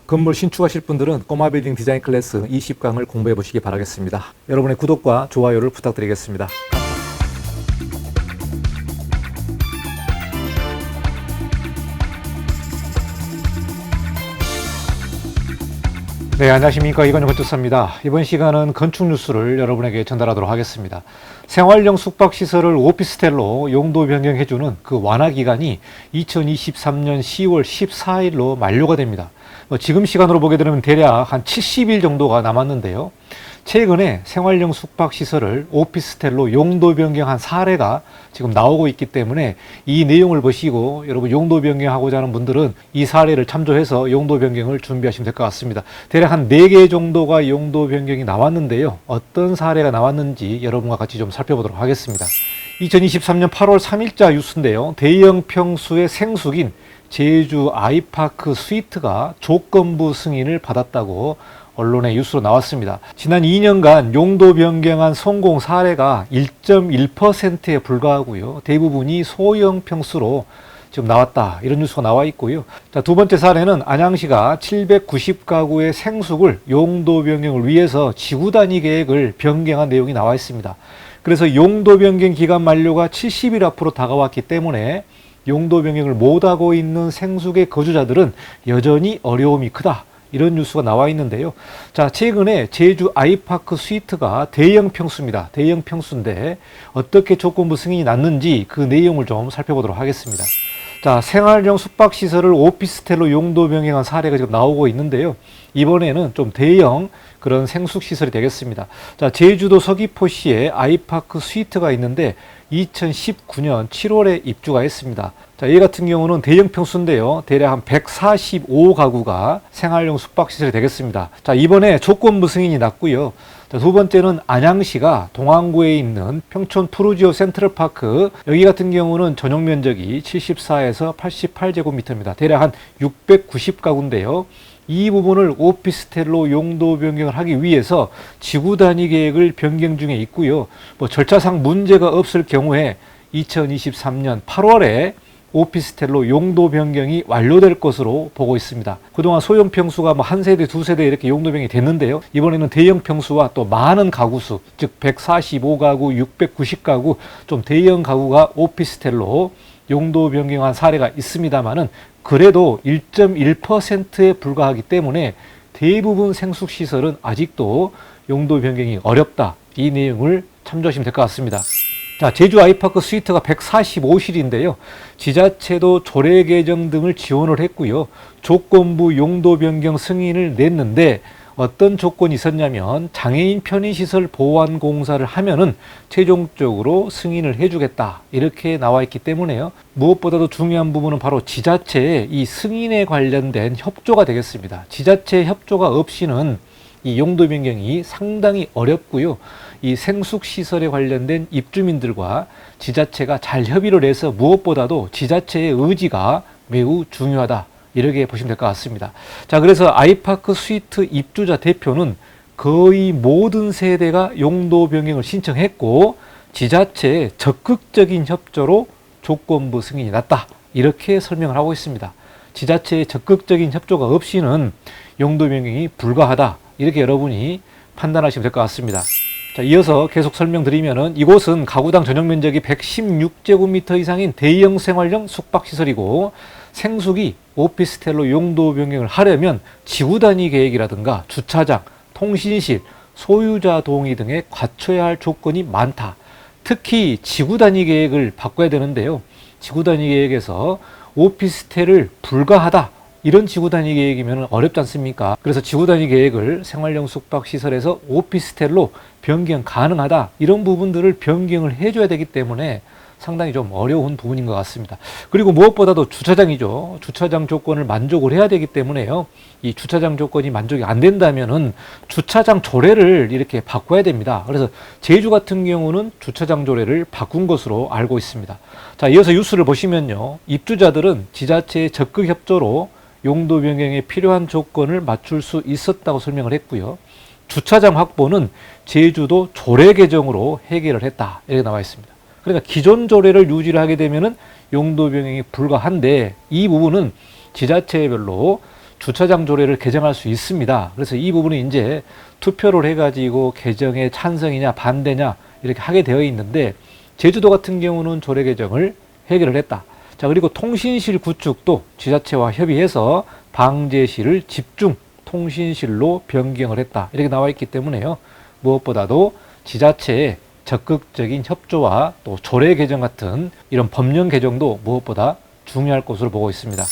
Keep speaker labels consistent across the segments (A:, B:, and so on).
A: 건물 신축하실 분들은 꼬마 빌딩 디자인 클래스 20강을 공부해 보시기 바라겠습니다. 여러분의 구독과 좋아요를 부탁드리겠습니다. 네, 안녕하십니까. 이건영 건축사입니다. 이번 시간은 건축 뉴스를 여러분에게 전달하도록 하겠습니다. 생활형 숙박시설을 오피스텔로 용도 변경해주는 그 완화 기간이 2023년 10월 14일로 만료가 됩니다. 지금 시간으로 보게 되면 대략 한 70일 정도가 남았는데요. 최근에 생활형 숙박시설을 오피스텔로 용도 변경한 사례가 지금 나오고 있기 때문에 이 내용을 보시고 여러분 용도 변경하고자 하는 분들은 이 사례를 참조해서 용도 변경을 준비하시면 될 것 같습니다. 대략 한 4개 정도가 용도 변경이 나왔는데요. 어떤 사례가 나왔는지 여러분과 같이 좀 살펴보도록 하겠습니다. 2023년 8월 3일자 뉴스인데요. 대형 평수의 생숙인 제주 아이파크 스위트가 조건부 승인을 받았다고 언론의 뉴스로 나왔습니다. 지난 2년간 용도 변경한 성공 사례가 1.1%에 불과하고요. 대부분이 소형 평수로 지금 나왔다. 이런 뉴스가 나와 있고요. 자, 두 번째 사례는 안양시가 790가구의 생숙을 용도 변경을 위해서 지구 단위 계획을 변경한 내용이 나와 있습니다. 그래서 용도 변경 기간 만료가 70일 앞으로 다가왔기 때문에 용도 변경을 못하고 있는 생숙의 거주자들은 여전히 어려움이 크다. 이런 뉴스가 나와 있는데요. 자, 최근에 제주 아이파크 스위트가 대형 평수입니다. 대형 평수인데 어떻게 조건부 승인이 났는지 그 내용을 좀 살펴보도록 하겠습니다. 자, 생활형 숙박시설을 오피스텔로 용도 변경한 사례가 지금 나오고 있는데요. 이번에는 좀 대형 그런 생숙시설이 되겠습니다. 자, 제주도 서귀포시에 아이파크 스위트가 있는데 2019년 7월에 입주가 했습니다. 자, 얘 같은 경우는 대형 평수인데요. 대략 한 145가구가 생활용 숙박시설이 되겠습니다. 자, 이번에 조건부 승인이 났고요. 자, 두 번째는 안양시가 동안구에 있는 평촌 푸르지오 센트럴파크, 여기 같은 경우는 전용 면적이 74에서 88제곱미터입니다. 대략 한 690가구인데요. 이 부분을 오피스텔로 용도 변경을 하기 위해서 지구 단위 계획을 변경 중에 있고요. 절차상 문제가 없을 경우에 2023년 8월에 오피스텔로 용도 변경이 완료될 것으로 보고 있습니다. 그동안 소형 평수가 한 세대, 두 세대 이렇게 용도 변경이 됐는데요. 이번에는 대형 평수와 또 많은 가구수, 즉 145가구, 690가구, 좀 대형 가구가 오피스텔로 용도 변경한 사례가 있습니다만은 그래도 1.1%에 불과하기 때문에 대부분 생숙시설은 아직도 용도 변경이 어렵다. 이 내용을 참조하시면 될 것 같습니다. 자, 제주 아이파크 스위트가 145실인데요. 지자체도 조례 개정 등을 지원을 했고요. 조건부 용도 변경 승인을 냈는데 어떤 조건이 있었냐면 장애인 편의시설 보완 공사를 하면은 최종적으로 승인을 해주겠다. 이렇게 나와 있기 때문에요. 무엇보다도 중요한 부분은 바로 지자체의 이 승인에 관련된 협조가 되겠습니다. 지자체 협조가 없이는 이 용도 변경이 상당히 어렵고요. 이 생숙시설에 관련된 입주민들과 지자체가 잘 협의를 해서 무엇보다도 지자체의 의지가 매우 중요하다. 이렇게 보시면 될 것 같습니다. 자, 그래서 아이파크 스위트 입주자 대표는 거의 모든 세대가 용도 변경을 신청했고 지자체의 적극적인 협조로 조건부 승인이 났다. 이렇게 설명을 하고 있습니다. 지자체의 적극적인 협조가 없이는 용도 변경이 불가하다. 이렇게 여러분이 판단하시면 될 것 같습니다. 자, 이어서 계속 설명드리면은 이곳은 가구당 전용 면적이 116제곱미터 이상인 대형 생활형 숙박시설이고 생숙이 오피스텔로 용도 변경을 하려면 지구 단위 계획이라든가 주차장, 통신실, 소유자 동의 등에 갖춰야 할 조건이 많다. 특히 지구 단위 계획을 바꿔야 되는데요. 지구 단위 계획에서 오피스텔을 불가하다. 이런 지구 단위 계획이면 어렵지 않습니까? 그래서 지구 단위 계획을 생활형 숙박시설에서 오피스텔로 변경 가능하다. 이런 부분들을 변경을 해줘야 되기 때문에 상당히 좀 어려운 부분인 것 같습니다. 그리고 무엇보다도 주차장이죠. 주차장 조건을 만족을 해야 되기 때문에요. 이 주차장 조건이 만족이 안 된다면은 주차장 조례를 이렇게 바꿔야 됩니다. 그래서 제주 같은 경우는 주차장 조례를 바꾼 것으로 알고 있습니다. 자, 이어서 뉴스를 보시면요. 입주자들은 지자체의 적극 협조로 용도 변경에 필요한 조건을 맞출 수 있었다고 설명을 했고요. 주차장 확보는 제주도 조례 개정으로 해결을 했다. 이렇게 나와 있습니다. 그러니까 기존 조례를 유지를 하게 되면은 용도 변경이 불가한데 이 부분은 지자체별로 주차장 조례를 개정할 수 있습니다. 그래서 이 부분은 이제 투표를 해가지고 개정에 찬성이냐 반대냐 이렇게 하게 되어 있는데 제주도 같은 경우는 조례 개정을 해결을 했다. 자, 그리고 통신실 구축도 지자체와 협의해서 방제실을 집중 통신실로 변경을 했다. 이렇게 나와 있기 때문에요. 무엇보다도 지자체의 적극적인 협조와 또 조례 개정 같은 이런 법령 개정도 무엇보다 중요할 것으로 보고 있습니다.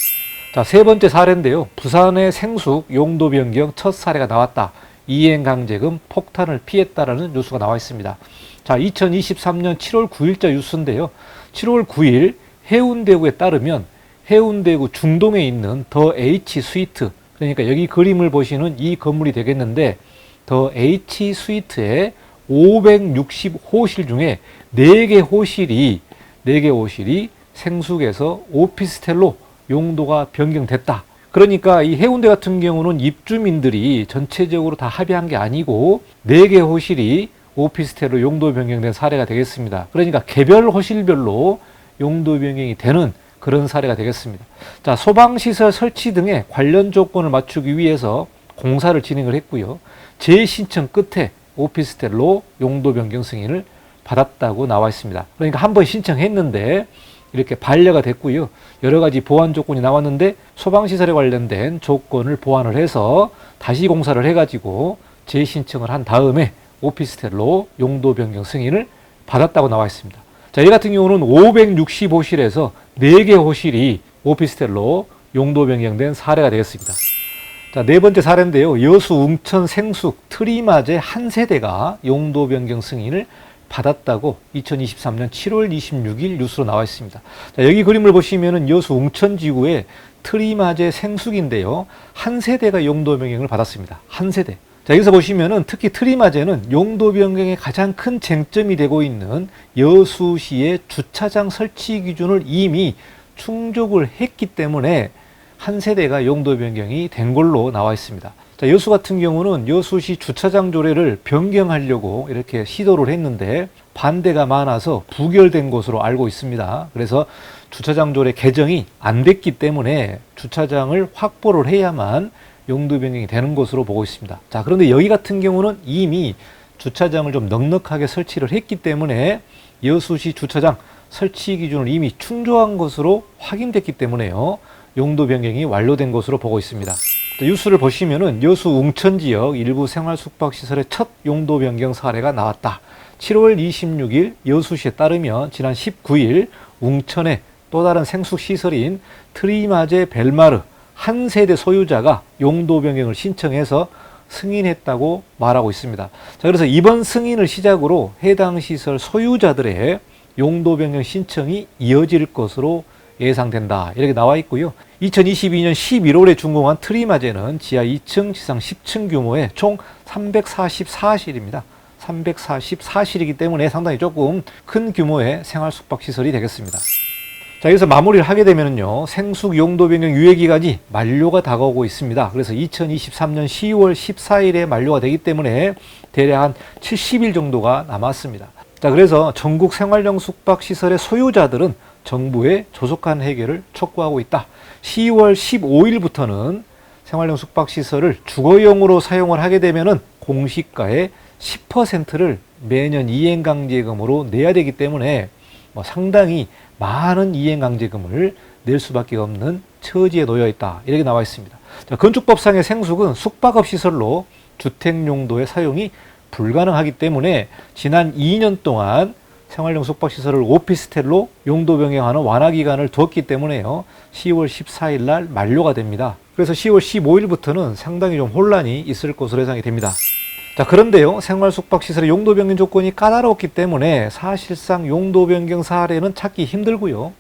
A: 자, 세 번째 사례인데요. 부산의 생숙 용도 변경 첫 사례가 나왔다. 이행강제금 폭탄을 피했다라는 뉴스가 나와 있습니다. 자, 2023년 7월 9일자 뉴스인데요. 7월 9일 해운대구에 따르면 해운대구 중동에 있는 더 H 스위트, 그러니까 여기 그림을 보시는 이 건물이 되겠는데 더 H 스위트의 560호실 중에 4개 호실이 생숙에서 오피스텔로 용도가 변경됐다. 그러니까 이 해운대 같은 경우는 입주민들이 전체적으로 다 합의한 게 아니고 4개 호실이 오피스텔로 용도 변경된 사례가 되겠습니다. 그러니까 개별 호실별로 용도 변경이 되는 그런 사례가 되겠습니다. 자, 소방시설 설치 등의 관련 조건을 맞추기 위해서 공사를 진행을 했고요. 재신청 끝에 오피스텔로 용도 변경 승인을 받았다고 나와 있습니다. 그러니까 한 번 신청했는데 이렇게 반려가 됐고요. 여러 가지 보완 조건이 나왔는데 소방시설에 관련된 조건을 보완을 해서 다시 공사를 해가지고 재신청을 한 다음에 오피스텔로 용도 변경 승인을 받았다고 나와 있습니다. 자, 이 같은 경우는 560호실에서 4개 호실이 오피스텔로 용도 변경된 사례가 되겠습니다. 자, 네 번째 사례인데요. 여수 웅천 생숙 트리마제 한 세대가 용도 변경 승인을 받았다고 2023년 7월 26일 뉴스로 나와 있습니다. 자, 여기 그림을 보시면은 여수 웅천지구의 트리마제 생숙인데요. 한 세대가 용도 변경을 받았습니다. 한 세대. 자, 여기서 보시면은 특히 트리마제는 용도 변경의 가장 큰 쟁점이 되고 있는 여수시의 주차장 설치 기준을 이미 충족을 했기 때문에 한 세대가 용도 변경이 된 걸로 나와 있습니다. 자, 여수 같은 경우는 여수시 주차장 조례를 변경하려고 이렇게 시도를 했는데 반대가 많아서 부결된 것으로 알고 있습니다. 그래서 주차장 조례 개정이 안 됐기 때문에 주차장을 확보를 해야만 용도 변경이 되는 것으로 보고 있습니다. 자, 그런데 여기 같은 경우는 이미 주차장을 좀 넉넉하게 설치를 했기 때문에 여수시 주차장 설치 기준을 이미 충족한 것으로 확인됐기 때문에요. 용도 변경이 완료된 것으로 보고 있습니다. 자, 뉴스를 보시면은 여수 웅천 지역 일부 생활 숙박 시설의 첫 용도 변경 사례가 나왔다. 7월 26일 여수시에 따르면 지난 19일 웅천의 또 다른 생숙 시설인 트리마제 벨마르 한 세대 소유자가 용도 변경을 신청해서 승인했다고 말하고 있습니다. 자, 그래서 이번 승인을 시작으로 해당 시설 소유자들의 용도 변경 신청이 이어질 것으로 예상된다. 이렇게 나와 있고요. 2022년 11월에 준공한 트리마제는 지하 2층, 지상 10층 규모의 총 344실입니다. 344실이기 때문에 상당히 조금 큰 규모의 생활 숙박시설이 되겠습니다. 자, 여기서 마무리를 하게 되면요. 생숙 용도 변경 유예 기간이 만료가 다가오고 있습니다. 그래서 2023년 10월 14일에 만료가 되기 때문에 대략 한 70일 정도가 남았습니다. 자, 그래서 전국 생활형 숙박 시설의 소유자들은 정부의 조속한 해결을 촉구하고 있다. 10월 15일부터는 생활형 숙박 시설을 주거용으로 사용을 하게 되면은 공시가의 10%를 매년 이행강제금으로 내야 되기 때문에 상당히 많은 이행강제금을 낼 수밖에 없는 처지에 놓여 있다. 이렇게 나와 있습니다. 자, 건축법상의 생숙은 숙박업 시설로 주택용도의 사용이 불가능하기 때문에 지난 2년 동안 생활용 숙박시설을 오피스텔로 용도 변경하는 완화 기간을 두었기 때문에요. 10월 14일 날 만료가 됩니다. 그래서 10월 15일부터는 상당히 좀 혼란이 있을 것으로 예상이 됩니다. 자, 그런데요. 생활 숙박시설의 용도 변경 조건이 까다롭기 때문에 사실상 용도 변경 사례는 찾기 힘들고요.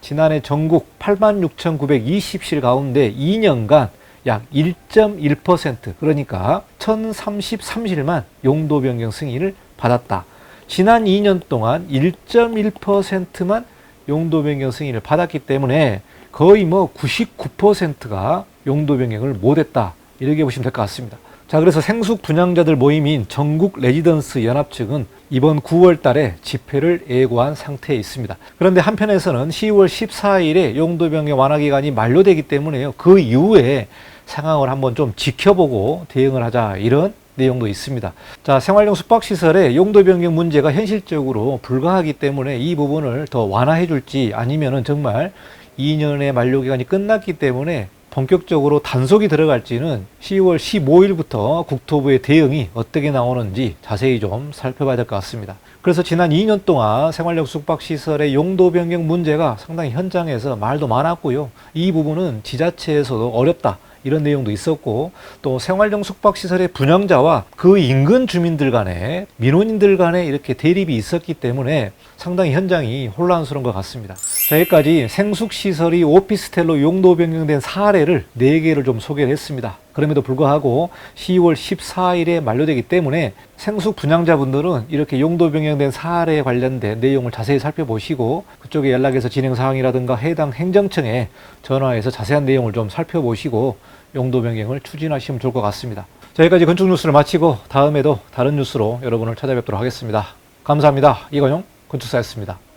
A: 지난해 전국 86,920실 가운데 2년간 약 1.1% 그러니까 1,033실만 용도 변경 승인을 받았다. 지난 2년 동안 1.1%만 용도 변경 승인을 받았기 때문에 거의 99%가 용도 변경을 못했다. 이렇게 보시면 될 것 같습니다. 자, 그래서 생숙 분양자들 모임인 전국 레지던스 연합 측은 이번 9월 달에 집회를 예고한 상태에 있습니다. 그런데 한편에서는 10월 14일에 용도 변경 완화 기간이 만료되기 때문에요. 그 이후에 상황을 한번 좀 지켜보고 대응을 하자, 이런 내용도 있습니다. 자, 생활용 숙박시설의 용도 변경 문제가 현실적으로 불가하기 때문에 이 부분을 더 완화해 줄지, 아니면은 정말 2년의 만료기간이 끝났기 때문에 본격적으로 단속이 들어갈지는 10월 15일부터 국토부의 대응이 어떻게 나오는지 자세히 좀 살펴봐야 될 것 같습니다. 그래서 지난 2년 동안 생활용 숙박시설의 용도 변경 문제가 상당히 현장에서 말도 많았고요. 이 부분은 지자체에서도 어렵다, 이런 내용도 있었고, 또 생활용 숙박시설의 분양자와 그 인근 주민들 간에, 민원인들 간에 이렇게 대립이 있었기 때문에 상당히 현장이 혼란스러운 것 같습니다. 자, 여기까지 생숙시설이 오피스텔로 용도 변경된 사례를 4개를 좀 소개를 했습니다. 그럼에도 불구하고 10월 14일에 만료되기 때문에 생숙 분양자분들은 이렇게 용도 변경된 사례에 관련된 내용을 자세히 살펴보시고, 그쪽에 연락해서 진행 사항이라든가 해당 행정청에 전화해서 자세한 내용을 좀 살펴보시고 용도 변경을 추진하시면 좋을 것 같습니다. 자, 여기까지 건축 뉴스를 마치고 다음에도 다른 뉴스로 여러분을 찾아뵙도록 하겠습니다. 감사합니다. 이건용 건축사였습니다.